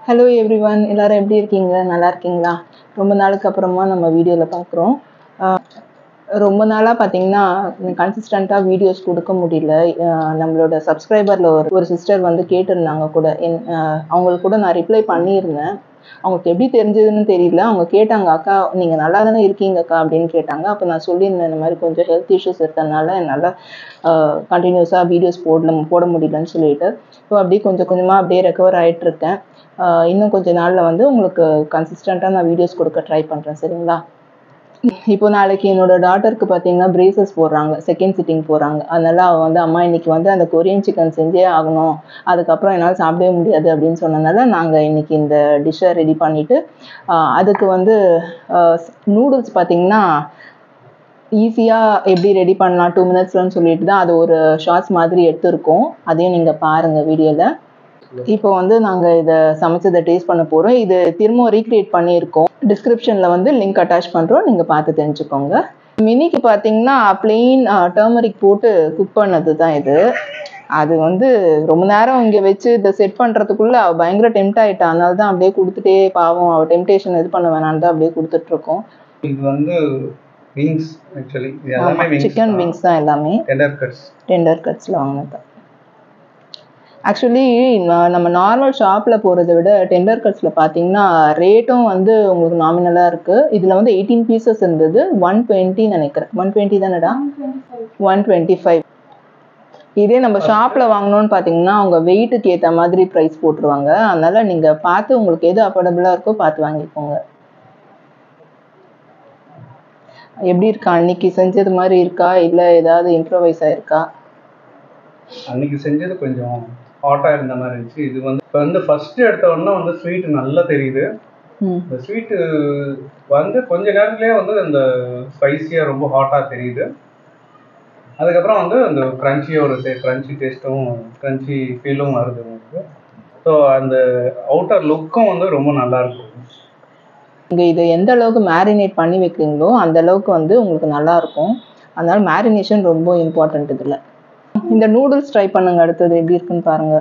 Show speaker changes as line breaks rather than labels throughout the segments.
Hello everyone, எல்லாரும் எப்படி இருக்கீங்க? நல்லா இருக்கீங்களா? ரொம்ப நாளுக்கு அப்புறமா நம்ம வீடியோவில் பார்க்குறோம். ரொம்ப நாளாக பார்த்தீங்கன்னா கன்சிஸ்டண்ட்டாக வீடியோஸ் கொடுக்க முடியல. நம்மளோட சப்ஸ்கிரைபரில் ஒரு சிஸ்டர் வந்து கேட்டிருந்தாங்க கூட. அவங்களுக்கு கூட நான் ரிப்ளை பண்ணியிருந்தேன். அவங்களுக்கு எப்படி தெரிஞ்சதுன்னு தெரியல. அவங்க கேட்டாங்க, அக்கா நீங்கள் நல்லா தானே இருக்கீங்கக்கா அப்படின்னு கேட்டாங்க. அப்போ நான் சொல்லியிருந்தேன், இந்த மாதிரி கொஞ்சம் ஹெல்த் இஷ்யூஸ் இருக்கிறதுனால என்னால் கண்டினியூஸாக வீடியோஸ் போட முடியலன்னு சொல்லிட்டு. ஸோ அப்படியே கொஞ்சம் கொஞ்சமாக அப்படியே ரெக்கவர் ஆகிட்டுருக்கேன். இன்னும் கொஞ்சம் நாளில் வந்து உங்களுக்கு கன்சிஸ்டண்ட்டாக நான் வீடியோஸ் கொடுக்க ட்ரை பண்ணுறேன். சரிங்களா? இப்போ நாளைக்கு என்னோட டாட்டருக்கு பார்த்தீங்கன்னா பிரேசஸ் போடுறாங்க, செகண்ட் சிட்டிங் போகிறாங்க. அதனால அவள் வந்து அம்மா இன்னைக்கு வந்து அந்த கொரியன் சிக்கன் செஞ்சே ஆகணும், அதுக்கப்புறம் என்னால் சாப்பிடவே முடியாது அப்படின்னு சொன்னதுனால நாங்கள் இன்னைக்கு இந்த டிஷ்ஷை ரெடி பண்ணிவிட்டு அதுக்கு வந்து நூடுல்ஸ் பார்த்தீங்கன்னா ஈஸியாக எப்படி ரெடி பண்ணலாம் 2 மினிட்ஸ்லன்னு சொல்லிட்டு தான் அது ஒரு ஷார்ட்ஸ் மாதிரி எடுத்துருக்கோம். அதையும் நீங்கள் பாருங்கள் வீடியோவில். இப்போ வந்து நாங்கள் இதை சமைச்சதை டேஸ்ட் பண்ண போகிறோம். இது திரும்ப ரீக்ரியேட் பண்ணியிருக்கோம். டிஸ்கிரிப்ஷனில் வந்து லிங்க் அட்டாச் பண்ணுறோம், நீங்கள் பார்த்து தெரிஞ்சுக்கோங்க. மினிக்கு பார்த்தீங்கன்னா பிளெயின் டர்மரிக் போட்டு குக் பண்ணது தான் இது. அது வந்து ரொம்ப நேரம் இங்கே வச்சு இதை செட் பண்ணுறதுக்குள்ளே அவள் பயங்கர டெம்ட் ஆகிட்டா. அதனால தான் அப்படியே கொடுத்துட்டே, பாவம் அவள் டெம்டேஷன் இது பண்ண வேணான்னு தான் அப்படியே கொடுத்துட்ருக்கோம்.
இது வந்து விங்ஸ், ஆக்சுவலி
சிக்கன் விங்ஸ் தான் எல்லாமே. டெண்டர் கட்ஸில் வாங்கினது. ஆக்சுவலி நம்ம நார்மல் ஷாப்பில் போகிறத விட டெண்டர் கட்ஸில் பார்த்தீங்கன்னா ரேட்டும் வந்து உங்களுக்கு நாமினலாக இருக்குது. இதில் வந்து 18 பீசஸ் இருந்தது, 120 நினைக்கிறேன். 120 தானடா? 125. இதே நம்ம ஷாப்பில் வாங்கணும்னு பார்த்தீங்கன்னா அவங்க வெயிட்டுக்கு ஏற்ற மாதிரி ப்ரைஸ் போட்டுருவாங்க. அதனால் நீங்கள் பார்த்து உங்களுக்கு எது அஃபோர்டபுளாக இருக்கோ பார்த்து வாங்கிக்கோங்க. எப்படி இருக்கா? அன்னைக்கு செஞ்சது மாதிரி இருக்கா, இல்லை ஏதாவது இம்ப்ரோவைஸ் ஆயிருக்கா?
அன்னைக்கு செஞ்சது கொஞ்சம் ஹாட்டாக இருந்த மாதிரி இருந்துச்சு. இது வந்து இப்போ வந்து ஃபர்ஸ்ட் எடுத்த உடனே வந்து ஸ்வீட் நல்லா தெரியுது. இந்த ஸ்வீட்டு வந்து கொஞ்ச நேரத்துலேயே வந்து அந்த ஸ்பைஸியாக ரொம்ப ஹாட்டாக தெரியுது. அதுக்கப்புறம் வந்து அந்த க்ரன்ச்சி டேஸ்ட்டும் க்ரன்ச்சி ஃபீலும் வருது உங்களுக்கு. ஸோ அந்த அவுட்டர் லுக்கும் வந்து ரொம்ப நல்லா இருக்கும்.
நீங்கள் இதை எந்த அளவுக்கு மேரினேட் பண்ணி வைக்கிறீங்களோ அந்த அளவுக்கு வந்து உங்களுக்கு நல்லாயிருக்கும். அதனால மேரினேஷன் ரொம்ப இம்பார்ட்டண்ட் இதில். இந்த நூடுல்ஸ் ட்ரை பண்ணுங்க, அடுத்தது எப்படி இருக்குன்னு பாருங்க.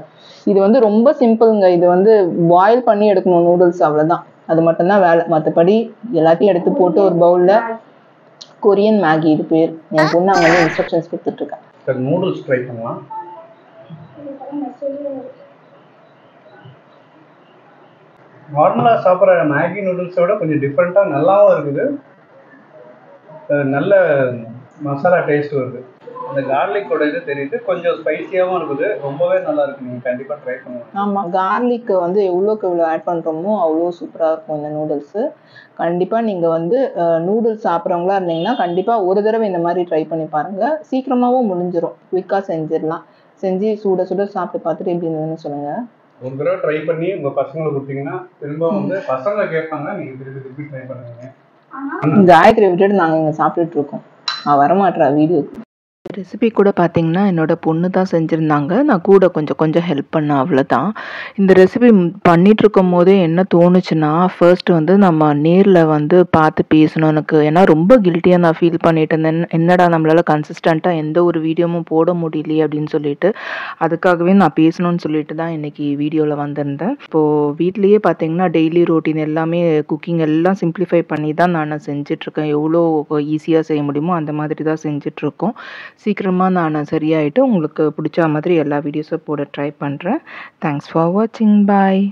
இது வந்து ரொம்ப சிம்பிளுங்க. இது வந்து பாயில் பண்ணி எடுக்கணும் நூடுல்ஸ், அவ்வளோதான். அது மட்டும்தான் வேலை. மற்றபடி எல்லாத்தையும் எடுத்து போட்டு ஒரு பவுலில் கொரியன் மேகி, இது பேர். என் பொண்ணு அங்கே வந்து இன்ஸ்ட்ரக்ஷன்ஸ் கொடுத்துட்ருக்கேன்.
நூடுல்ஸ் ட்ரை பண்ணலாம். நார்மலாக சாப்பிட்ற மேகி நூடுல்ஸோட கொஞ்சம் டிஃப்ரெண்ட்டாக நல்லாவும் இருக்குது. நல்ல மசாலா டேஸ்ட் வருது. அந்த கார்லிக்கோட இது தெரியுது, கொஞ்சம் ஸ்பைசியாகவும் இருக்குது. ரொம்பவே நல்லா இருக்குது. நீங்கள் கண்டிப்பாக ட்ரை பண்ணுங்கள்.
ஆமாம், கார்லிக் வந்து எவ்வளோக்கு எவ்வளோ ஆட் பண்ணுறோமோ அவ்வளோ சூப்பராக இருக்கும் இந்த நூடுல்ஸு. கண்டிப்பாக நீங்கள் வந்து நூடுல்ஸ் சாப்பிட்றவங்களா இருந்தீங்கன்னா கண்டிப்பாக ஒரு தடவை இந்த மாதிரி ட்ரை பண்ணி பாருங்கள். சீக்கிரமாகவும் முடிஞ்சிடும், குயிக்காக செஞ்சிடலாம். செஞ்சு சுட சுட சாப்பிட்டு பார்த்துட்டு எப்படி இருந்ததுன்னு சொல்லுங்கள்.
ஒரு தடவை ட்ரை பண்ணி உங்கள் பசங்களை கொடுத்தீங்கன்னா திரும்ப வந்து பசங்களை கேட்பாங்க, நீங்கள் திருப்பி ட்ரை பண்ணுவீங்க.
காயத்ரி விட்டுட்டு நாங்கள் இங்கே சாப்பிட்டுட்டு இருக்கோம். வரமாட்டா வீடியோக்கு. ரெசிபி கூட பார்த்திங்கன்னா என்னோடய பொண்ணு தான் செஞ்சுருந்தாங்க. நான் கூட கொஞ்சம் ஹெல்ப் பண்ணேன், அவ்வளோதான். இந்த ரெசிபி பண்ணிகிட்ருக்கும் போதே என்ன தோணுச்சுன்னா, ஃபர்ஸ்ட்டு வந்து நம்ம நேரில் வந்து பார்த்து பேசணும் எனக்கு. ஏன்னா ரொம்ப கில்ட்டியாக நான் ஃபீல் பண்ணிட்டு இருந்தேன். என்னடா நம்மளால் கன்சிஸ்டண்ட்டாக எந்த ஒரு வீடியோவும் போட முடியலையே அப்படின்னு சொல்லிட்டு, அதுக்காகவே நான் பேசணும்னு சொல்லிட்டு தான் இன்றைக்கி வீடியோவில் வந்திருந்தேன். இப்போது வீட்லேயே பார்த்திங்கன்னா டெய்லி ரொட்டீன் எல்லாமே குக்கிங் எல்லாம் சிம்பிளிஃபை பண்ணி தான் நான் செஞ்சிட்ருக்கேன். எவ்வளோ ஈஸியாக செய்ய முடியுமோ அந்த மாதிரி தான் செஞ்சிட்ருக்கோம். சீக்கிரமாக நான் சரியாயிட்டு உங்களுக்கு பிடிச்ச மாதிரி எல்லா வீடியோஸும் போட ட்ரை பண்ணுறேன். தேங்க்ஸ் ஃபார் வாட்சிங். பாய்.